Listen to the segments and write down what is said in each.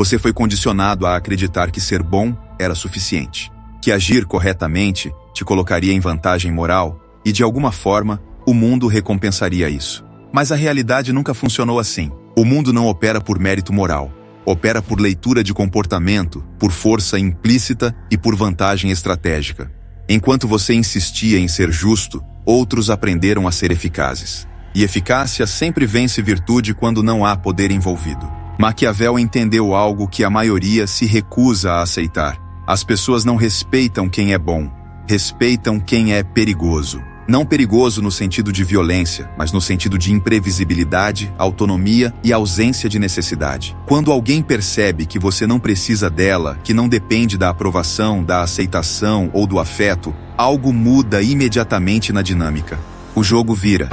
Você foi condicionado a acreditar que ser bom era suficiente, que agir corretamente te colocaria em vantagem moral e, de alguma forma, o mundo recompensaria isso. Mas a realidade nunca funcionou assim. O mundo não opera por mérito moral. Opera por leitura de comportamento, por força implícita e por vantagem estratégica. Enquanto você insistia em ser justo, outros aprenderam a ser eficazes. E eficácia sempre vence virtude quando não há poder envolvido. Maquiavel entendeu algo que a maioria se recusa a aceitar. As pessoas não respeitam quem é bom, respeitam quem é perigoso. Não perigoso no sentido de violência, mas no sentido de imprevisibilidade, autonomia e ausência de necessidade. Quando alguém percebe que você não precisa dela, que não depende da aprovação, da aceitação ou do afeto, algo muda imediatamente na dinâmica. O jogo vira.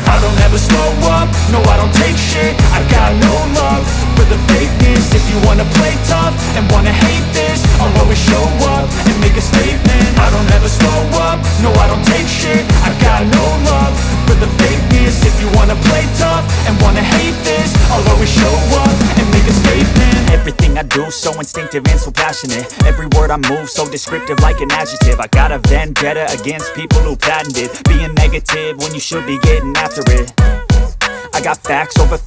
I don't ever slow up, no I don't take shit. I got no love for the fakeness. If you wanna play tough and wanna hate this, I'll always show up and make a statement. I don't ever slow up, no I don't take shit. I got no love for the fakeness. If you wanna play tough and wanna hate this, I'll always show up and make a statement. Everything I do so instinctive and so passionate. Every word I move so descriptive like an adjective. I got a vendetta against people who patented being negative when you should be getting after it. I got facts over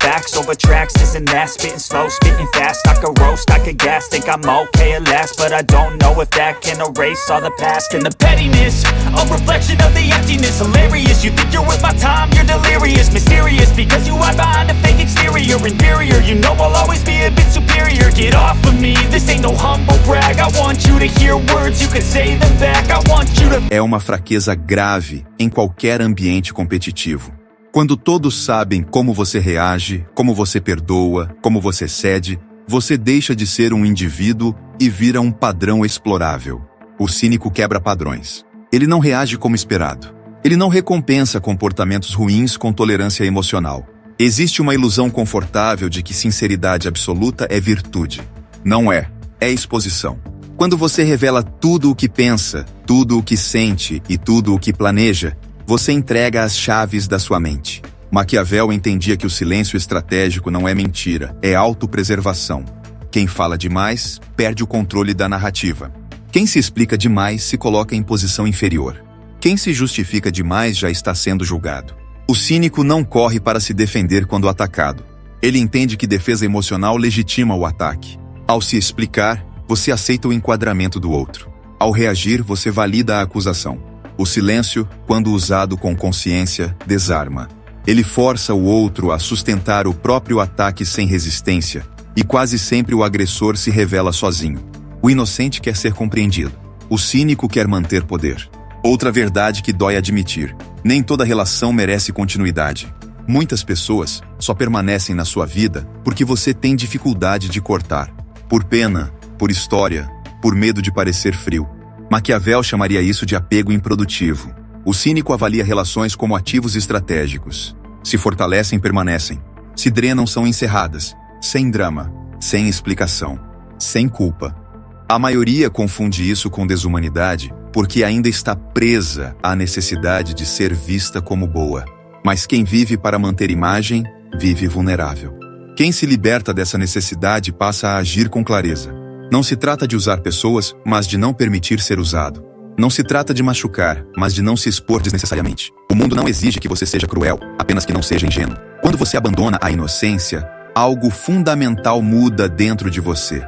tracks, this and that. Spitting slow, spitting fast. I could roast, I could gas. Think I'm okay at last, but I don't know if that can erase all the past. And the pettiness, a reflection of the emptiness. Hilarious, you think you're worth my time, you're delirious. Mysterious, because you hide behind a fake exterior. Inferior, you know I'll always be a bit superior. Get off of me, this ain't no humble brag. I want you to hear words, you can say them back. I want you to... É uma fraqueza grave em qualquer ambiente competitivo. Quando todos sabem como você reage, como você perdoa, como você cede, você deixa de ser um indivíduo e vira um padrão explorável. O cínico quebra padrões. Ele não reage como esperado. Ele não recompensa comportamentos ruins com tolerância emocional. Existe uma ilusão confortável de que sinceridade absoluta é virtude. Não é. É exposição. Quando você revela tudo o que pensa, tudo o que sente e tudo o que planeja, você entrega as chaves da sua mente. Maquiavel entendia que o silêncio estratégico não é mentira, é autopreservação. Quem fala demais, perde o controle da narrativa. Quem se explica demais se coloca em posição inferior. Quem se justifica demais já está sendo julgado. O cínico não corre para se defender quando atacado. Ele entende que defesa emocional legitima o ataque. Ao se explicar, você aceita o enquadramento do outro. Ao reagir, você valida a acusação. O silêncio, quando usado com consciência, desarma. Ele força o outro a sustentar o próprio ataque sem resistência, e quase sempre o agressor se revela sozinho. O inocente quer ser compreendido. O cínico quer manter poder. Outra verdade que dói admitir: nem toda relação merece continuidade. Muitas pessoas só permanecem na sua vida porque você tem dificuldade de cortar. Por pena, por história, por medo de parecer frio. Maquiavel chamaria isso de apego improdutivo. O cínico avalia relações como ativos estratégicos. Se fortalecem, permanecem. Se drenam, são encerradas. Sem drama, sem explicação, sem culpa. A maioria confunde isso com desumanidade porque ainda está presa à necessidade de ser vista como boa. Mas quem vive para manter imagem, vive vulnerável. Quem se liberta dessa necessidade passa a agir com clareza. Não se trata de usar pessoas, mas de não permitir ser usado. Não se trata de machucar, mas de não se expor desnecessariamente. O mundo não exige que você seja cruel, apenas que não seja ingênuo. Quando você abandona a inocência, algo fundamental muda dentro de você.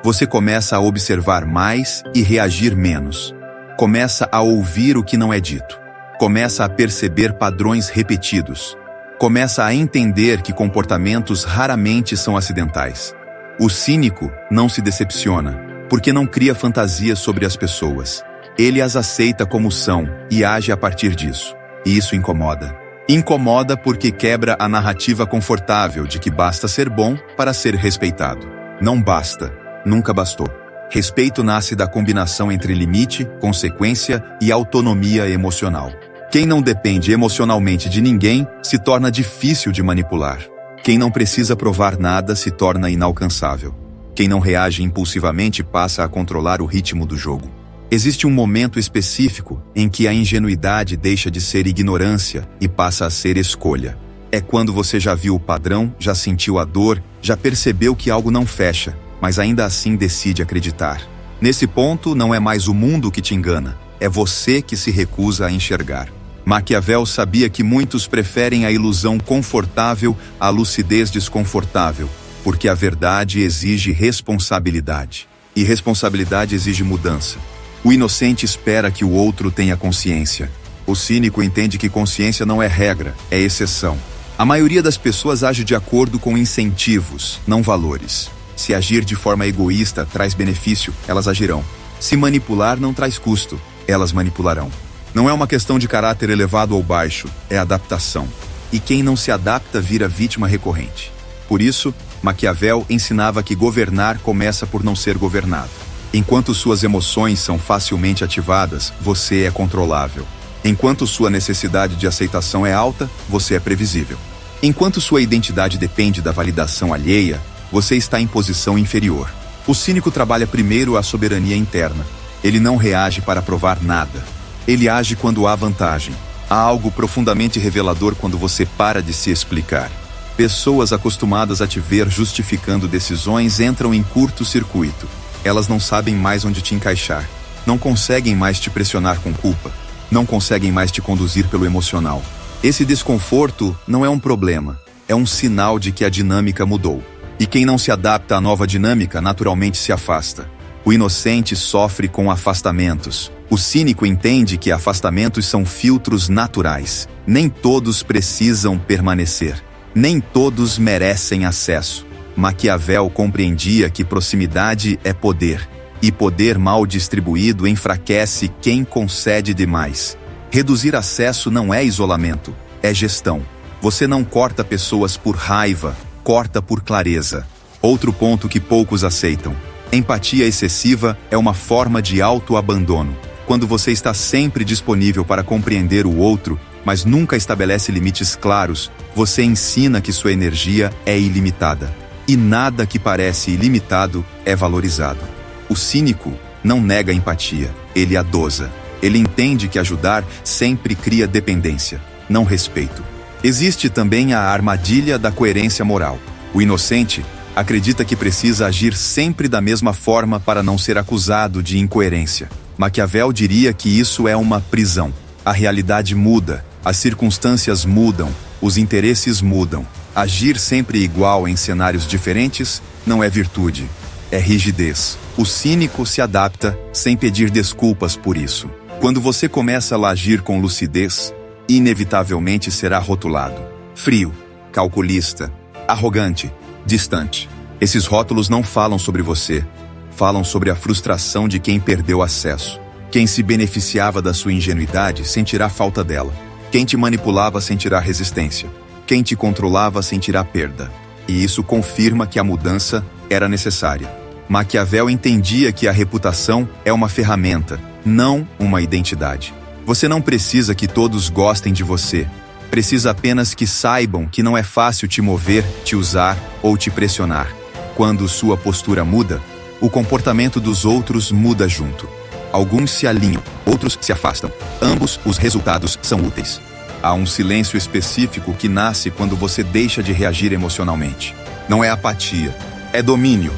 Você começa a observar mais e reagir menos. Começa a ouvir o que não é dito. Começa a perceber padrões repetidos. Começa a entender que comportamentos raramente são acidentais. O cínico não se decepciona, porque não cria fantasias sobre as pessoas. Ele as aceita como são e age a partir disso. E isso incomoda. Incomoda porque quebra a narrativa confortável de que basta ser bom para ser respeitado. Não basta. Nunca bastou. Respeito nasce da combinação entre limite, consequência e autonomia emocional. Quem não depende emocionalmente de ninguém se torna difícil de manipular. Quem não precisa provar nada se torna inalcançável. Quem não reage impulsivamente passa a controlar o ritmo do jogo. Existe um momento específico em que a ingenuidade deixa de ser ignorância e passa a ser escolha. É quando você já viu o padrão, já sentiu a dor, já percebeu que algo não fecha, mas ainda assim decide acreditar. Nesse ponto, não é mais o mundo que te engana, é você que se recusa a enxergar. Maquiavel sabia que muitos preferem a ilusão confortável à lucidez desconfortável, porque a verdade exige responsabilidade. E responsabilidade exige mudança. O inocente espera que o outro tenha consciência. O cínico entende que consciência não é regra, é exceção. A maioria das pessoas age de acordo com incentivos, não valores. Se agir de forma egoísta traz benefício, elas agirão. Se manipular não traz custo, elas manipularão. Não é uma questão de caráter elevado ou baixo, é adaptação. E quem não se adapta vira vítima recorrente. Por isso, Maquiavel ensinava que governar começa por não ser governado. Enquanto suas emoções são facilmente ativadas, você é controlável. Enquanto sua necessidade de aceitação é alta, você é previsível. Enquanto sua identidade depende da validação alheia, você está em posição inferior. O cínico trabalha primeiro a soberania interna. Ele não reage para provar nada. Ele age quando há vantagem. Há algo profundamente revelador quando você para de se explicar. Pessoas acostumadas a te ver justificando decisões entram em curto-circuito. Elas não sabem mais onde te encaixar. Não conseguem mais te pressionar com culpa. Não conseguem mais te conduzir pelo emocional. Esse desconforto não é um problema. É um sinal de que a dinâmica mudou. E quem não se adapta à nova dinâmica naturalmente se afasta. O inocente sofre com afastamentos. O cínico entende que afastamentos são filtros naturais. Nem todos precisam permanecer. Nem todos merecem acesso. Maquiavel compreendia que proximidade é poder, e poder mal distribuído enfraquece quem concede demais. Reduzir acesso não é isolamento, é gestão. Você não corta pessoas por raiva, corta por clareza. Outro ponto que poucos aceitam. Empatia excessiva é uma forma de autoabandono. Quando você está sempre disponível para compreender o outro, mas nunca estabelece limites claros, você ensina que sua energia é ilimitada. E nada que parece ilimitado é valorizado. O cínico não nega empatia, ele a dosa. Ele entende que ajudar sempre cria dependência, não respeito. Existe também a armadilha da coerência moral. O inocente acredita que precisa agir sempre da mesma forma para não ser acusado de incoerência. Maquiavel diria que isso é uma prisão. A realidade muda, as circunstâncias mudam, os interesses mudam. Agir sempre igual em cenários diferentes não é virtude, é rigidez. O cínico se adapta sem pedir desculpas por isso. Quando você começa a agir com lucidez, inevitavelmente será rotulado. Frio, calculista, arrogante, distante. Esses rótulos não falam sobre você, falam sobre a frustração de quem perdeu acesso. Quem se beneficiava da sua ingenuidade sentirá falta dela. Quem te manipulava sentirá resistência. Quem te controlava sentirá perda. E isso confirma que a mudança era necessária. Maquiavel entendia que a reputação é uma ferramenta, não uma identidade. Você não precisa que todos gostem de você. Precisa apenas que saibam que não é fácil te mover, te usar ou te pressionar. Quando sua postura muda, o comportamento dos outros muda junto. Alguns se alinham, outros se afastam. Ambos os resultados são úteis. Há um silêncio específico que nasce quando você deixa de reagir emocionalmente. Não é apatia, é domínio.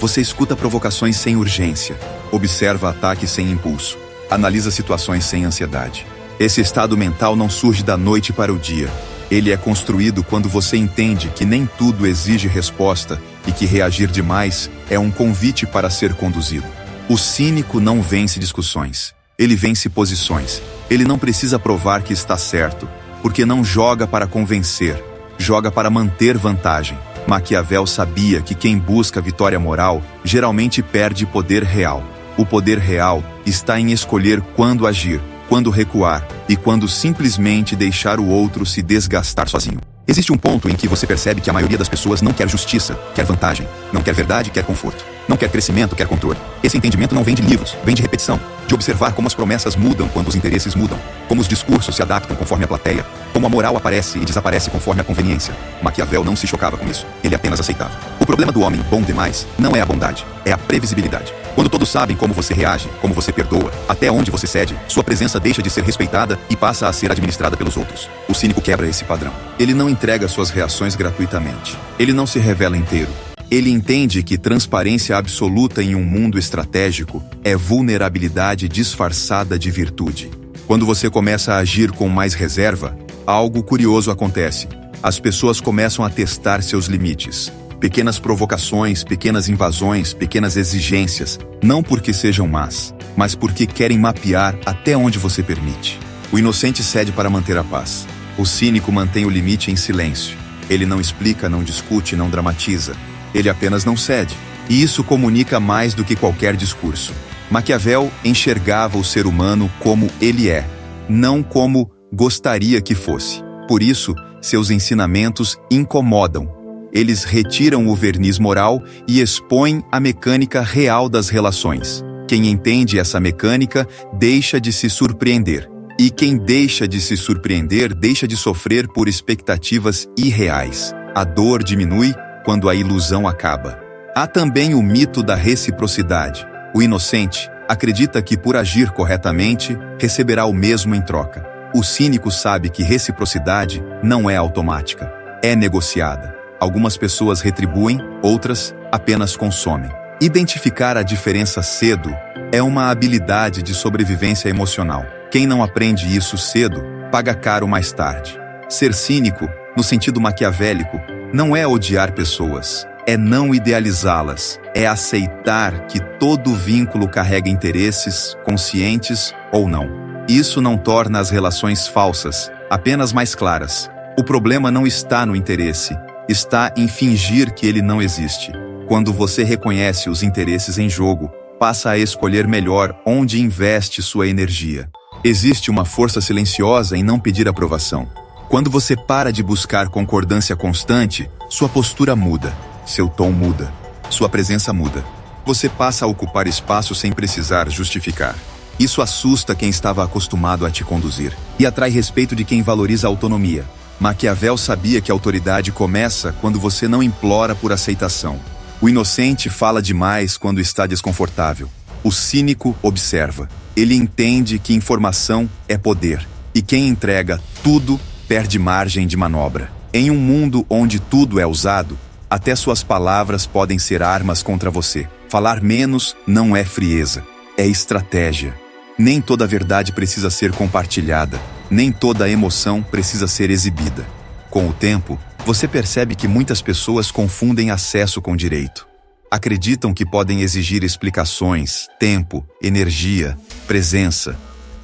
Você escuta provocações sem urgência, observa ataques sem impulso, analisa situações sem ansiedade. Esse estado mental não surge da noite para o dia. Ele é construído quando você entende que nem tudo exige resposta e que reagir demais é um convite para ser conduzido. O cínico não vence discussões. Ele vence posições. Ele não precisa provar que está certo, porque não joga para convencer, joga para manter vantagem. Maquiavel sabia que quem busca vitória moral geralmente perde poder real. O poder real está em escolher quando agir, quando recuar e quando simplesmente deixar o outro se desgastar sozinho. Existe um ponto em que você percebe que a maioria das pessoas não quer justiça, quer vantagem, não quer verdade, quer conforto. Não quer crescimento, quer controle. Esse entendimento não vem de livros, vem de repetição, de observar como as promessas mudam quando os interesses mudam, como os discursos se adaptam conforme a plateia, como a moral aparece e desaparece conforme a conveniência. Maquiavel não se chocava com isso, ele apenas aceitava. O problema do homem bom demais não é a bondade, é a previsibilidade. Quando todos sabem como você reage, como você perdoa, até onde você cede, sua presença deixa de ser respeitada e passa a ser administrada pelos outros. O cínico quebra esse padrão. Ele não entrega suas reações gratuitamente. Ele não se revela inteiro. Ele entende que transparência absoluta em um mundo estratégico é vulnerabilidade disfarçada de virtude. Quando você começa a agir com mais reserva, algo curioso acontece. As pessoas começam a testar seus limites. Pequenas provocações, pequenas invasões, pequenas exigências, não porque sejam más, mas porque querem mapear até onde você permite. O inocente cede para manter a paz. O cínico mantém o limite em silêncio. Ele não explica, não discute, não dramatiza. Ele apenas não cede. E isso comunica mais do que qualquer discurso. Maquiavel enxergava o ser humano como ele é, não como gostaria que fosse. Por isso, seus ensinamentos incomodam. Eles retiram o verniz moral e expõem a mecânica real das relações. Quem entende essa mecânica deixa de se surpreender. E quem deixa de se surpreender deixa de sofrer por expectativas irreais. A dor diminui quando a ilusão acaba. Há também o mito da reciprocidade. O inocente acredita que por agir corretamente, receberá o mesmo em troca. O cínico sabe que reciprocidade não é automática, é negociada. Algumas pessoas retribuem, outras apenas consomem. Identificar a diferença cedo é uma habilidade de sobrevivência emocional. Quem não aprende isso cedo, paga caro mais tarde. Ser cínico, no sentido maquiavélico, não é odiar pessoas, é não idealizá-las, é aceitar que todo vínculo carrega interesses, conscientes ou não. Isso não torna as relações falsas, apenas mais claras. O problema não está no interesse, está em fingir que ele não existe. Quando você reconhece os interesses em jogo, passa a escolher melhor onde investe sua energia. Existe uma força silenciosa em não pedir aprovação. Quando você para de buscar concordância constante, sua postura muda, seu tom muda, sua presença muda. Você passa a ocupar espaço sem precisar justificar. Isso assusta quem estava acostumado a te conduzir e atrai respeito de quem valoriza a autonomia. Maquiavel sabia que a autoridade começa quando você não implora por aceitação. O inocente fala demais quando está desconfortável. O cínico observa. Ele entende que informação é poder e quem entrega tudo perde margem de manobra. Em um mundo onde tudo é usado, até suas palavras podem ser armas contra você. Falar menos não é frieza, é estratégia. Nem toda verdade precisa ser compartilhada, nem toda emoção precisa ser exibida. Com o tempo, você percebe que muitas pessoas confundem acesso com direito. Acreditam que podem exigir explicações, tempo, energia, presença.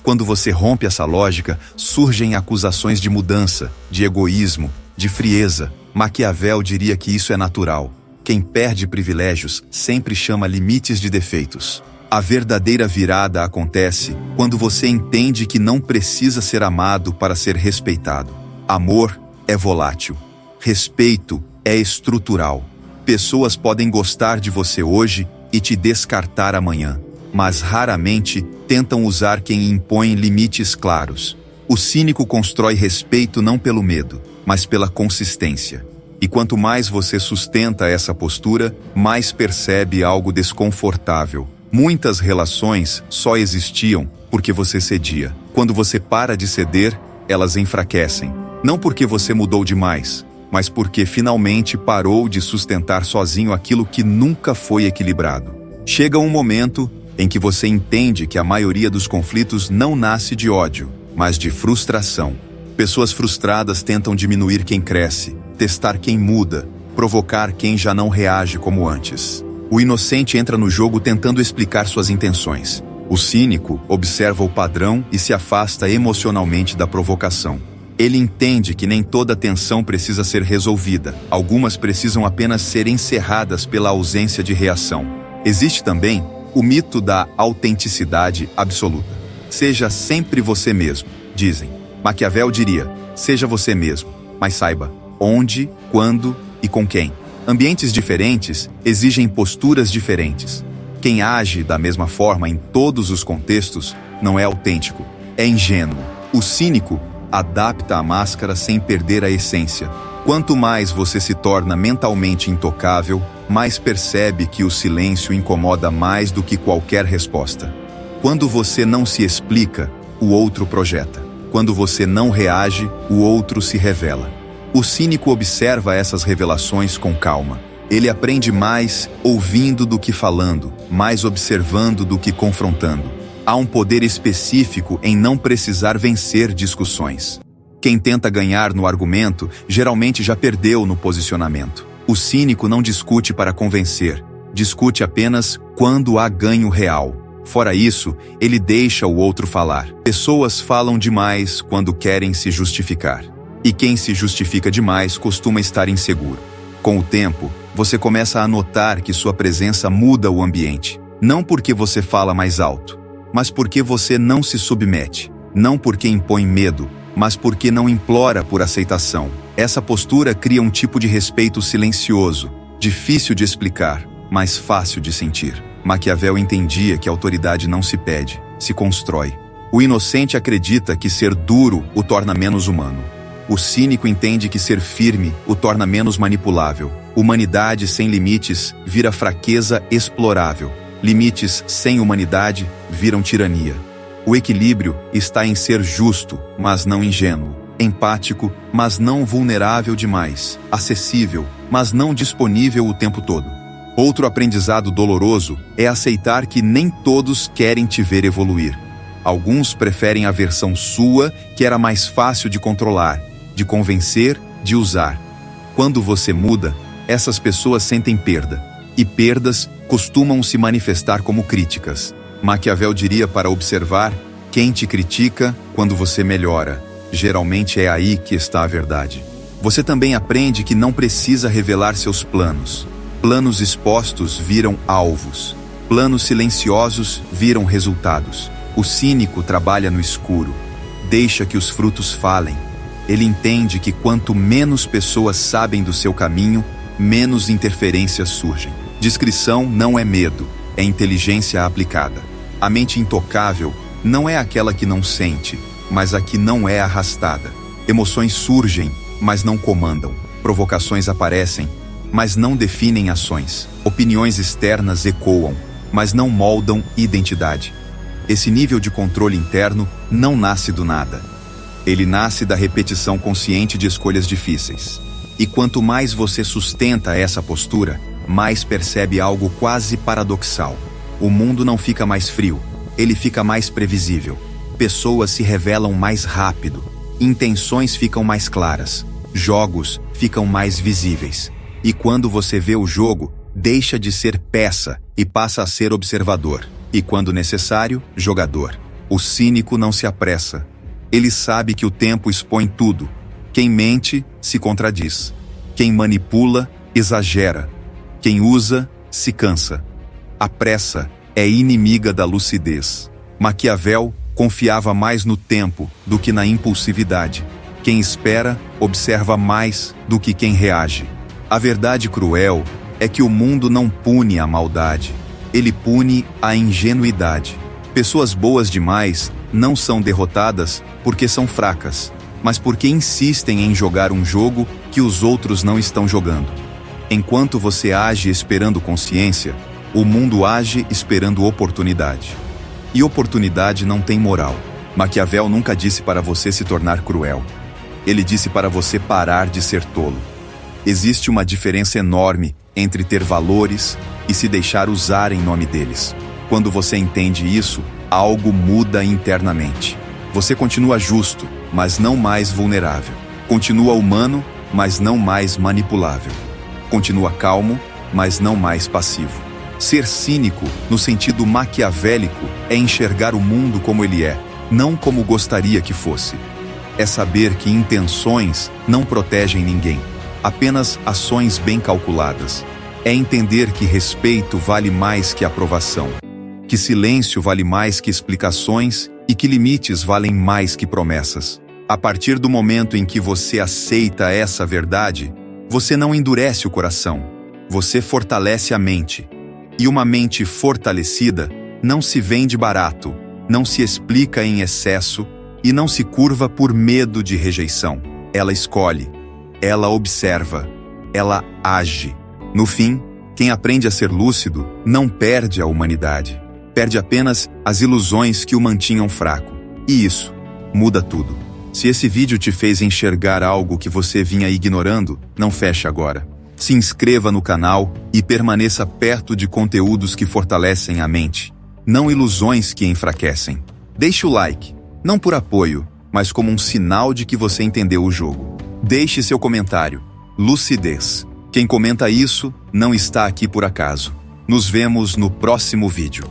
Quando você rompe essa lógica, surgem acusações de mudança, de egoísmo, de frieza. Maquiavel diria que isso é natural. Quem perde privilégios sempre chama limites de defeitos. A verdadeira virada acontece quando você entende que não precisa ser amado para ser respeitado. Amor é volátil. Respeito é estrutural. Pessoas podem gostar de você hoje e te descartar amanhã, mas raramente tentam usar quem impõe limites claros. O cínico constrói respeito não pelo medo, mas pela consistência. E quanto mais você sustenta essa postura, mais percebe algo desconfortável. Muitas relações só existiam porque você cedia. Quando você para de ceder, elas enfraquecem. Não porque você mudou demais, mas porque finalmente parou de sustentar sozinho aquilo que nunca foi equilibrado. Chega um momento em que você entende que a maioria dos conflitos não nasce de ódio, mas de frustração. Pessoas frustradas tentam diminuir quem cresce, testar quem muda, provocar quem já não reage como antes. O inocente entra no jogo tentando explicar suas intenções. O cínico observa o padrão e se afasta emocionalmente da provocação. Ele entende que nem toda tensão precisa ser resolvida. Algumas precisam apenas ser encerradas pela ausência de reação. Existe também o mito da autenticidade absoluta. Seja sempre você mesmo, dizem. Maquiavel diria, seja você mesmo, mas saiba onde, quando e com quem. Ambientes diferentes exigem posturas diferentes. Quem age da mesma forma em todos os contextos não é autêntico, é ingênuo. O cínico adapta a máscara sem perder a essência. Quanto mais você se torna mentalmente intocável, mais percebe que o silêncio incomoda mais do que qualquer resposta. Quando você não se explica, o outro projeta. Quando você não reage, o outro se revela. O cínico observa essas revelações com calma. Ele aprende mais ouvindo do que falando, mais observando do que confrontando. Há um poder específico em não precisar vencer discussões. Quem tenta ganhar no argumento geralmente já perdeu no posicionamento. O cínico não discute para convencer, discute apenas quando há ganho real. Fora isso, ele deixa o outro falar. Pessoas falam demais quando querem se justificar. E quem se justifica demais costuma estar inseguro. Com o tempo, você começa a notar que sua presença muda o ambiente. Não porque você fala mais alto, mas porque você não se submete. Não porque impõe medo, mas porque não implora por aceitação. Essa postura cria um tipo de respeito silencioso, difícil de explicar, mas fácil de sentir. Maquiavel entendia que a autoridade não se pede, se constrói. O inocente acredita que ser duro o torna menos humano. O cínico entende que ser firme o torna menos manipulável. Humanidade sem limites vira fraqueza explorável. Limites sem humanidade viram tirania. O equilíbrio está em ser justo, mas não ingênuo. Empático, mas não vulnerável demais. Acessível, mas não disponível o tempo todo. Outro aprendizado doloroso é aceitar que nem todos querem te ver evoluir. Alguns preferem a versão sua, que era mais fácil de controlar, de convencer, de usar. Quando você muda, essas pessoas sentem perda. E perdas costumam se manifestar como críticas. Maquiavel diria para observar: quem te critica quando você melhora. Geralmente é aí que está a verdade. Você também aprende que não precisa revelar seus planos. Planos expostos viram alvos. Planos silenciosos viram resultados. O cínico trabalha no escuro. Deixa que os frutos falem. Ele entende que quanto menos pessoas sabem do seu caminho, menos interferências surgem. Discrição não é medo, é inteligência aplicada. A mente intocável não é aquela que não sente, mas a que não é arrastada. Emoções surgem, mas não comandam. Provocações aparecem, mas não definem ações. Opiniões externas ecoam, mas não moldam identidade. Esse nível de controle interno não nasce do nada. Ele nasce da repetição consciente de escolhas difíceis. E quanto mais você sustenta essa postura, mais percebe algo quase paradoxal. O mundo não fica mais frio, ele fica mais previsível. Pessoas se revelam mais rápido, intenções ficam mais claras, jogos ficam mais visíveis. E quando você vê o jogo, deixa de ser peça e passa a ser observador. E quando necessário, jogador. O cínico não se apressa. Ele sabe que o tempo expõe tudo. Quem mente, se contradiz. Quem manipula, exagera. Quem usa, se cansa. A pressa é inimiga da lucidez. Maquiavel confiava mais no tempo do que na impulsividade. Quem espera, observa mais do que quem reage. A verdade cruel é que o mundo não pune a maldade. Ele pune a ingenuidade. Pessoas boas demais não são derrotadas porque são fracas, mas porque insistem em jogar um jogo que os outros não estão jogando. Enquanto você age esperando consciência, o mundo age esperando oportunidade. E oportunidade não tem moral. Maquiavel nunca disse para você se tornar cruel. Ele disse para você parar de ser tolo. Existe uma diferença enorme entre ter valores e se deixar usar em nome deles. Quando você entende isso, algo muda internamente. Você continua justo, mas não mais vulnerável. Continua humano, mas não mais manipulável. Continua calmo, mas não mais passivo. Ser cínico, no sentido maquiavélico, é enxergar o mundo como ele é, não como gostaria que fosse. É saber que intenções não protegem ninguém, apenas ações bem calculadas. É entender que respeito vale mais que aprovação, que silêncio vale mais que explicações e que limites valem mais que promessas. A partir do momento em que você aceita essa verdade, você não endurece o coração, você fortalece a mente. E uma mente fortalecida não se vende barato, não se explica em excesso e não se curva por medo de rejeição. Ela escolhe, ela observa, ela age. No fim, quem aprende a ser lúcido não perde a humanidade. Perde apenas as ilusões que o mantinham fraco. E isso muda tudo. Se esse vídeo te fez enxergar algo que você vinha ignorando, não feche agora. Se inscreva no canal e permaneça perto de conteúdos que fortalecem a mente, não ilusões que enfraquecem. Deixe o like, não por apoio, mas como um sinal de que você entendeu o jogo. Deixe seu comentário. Lucidez. Quem comenta isso não está aqui por acaso. Nos vemos no próximo vídeo.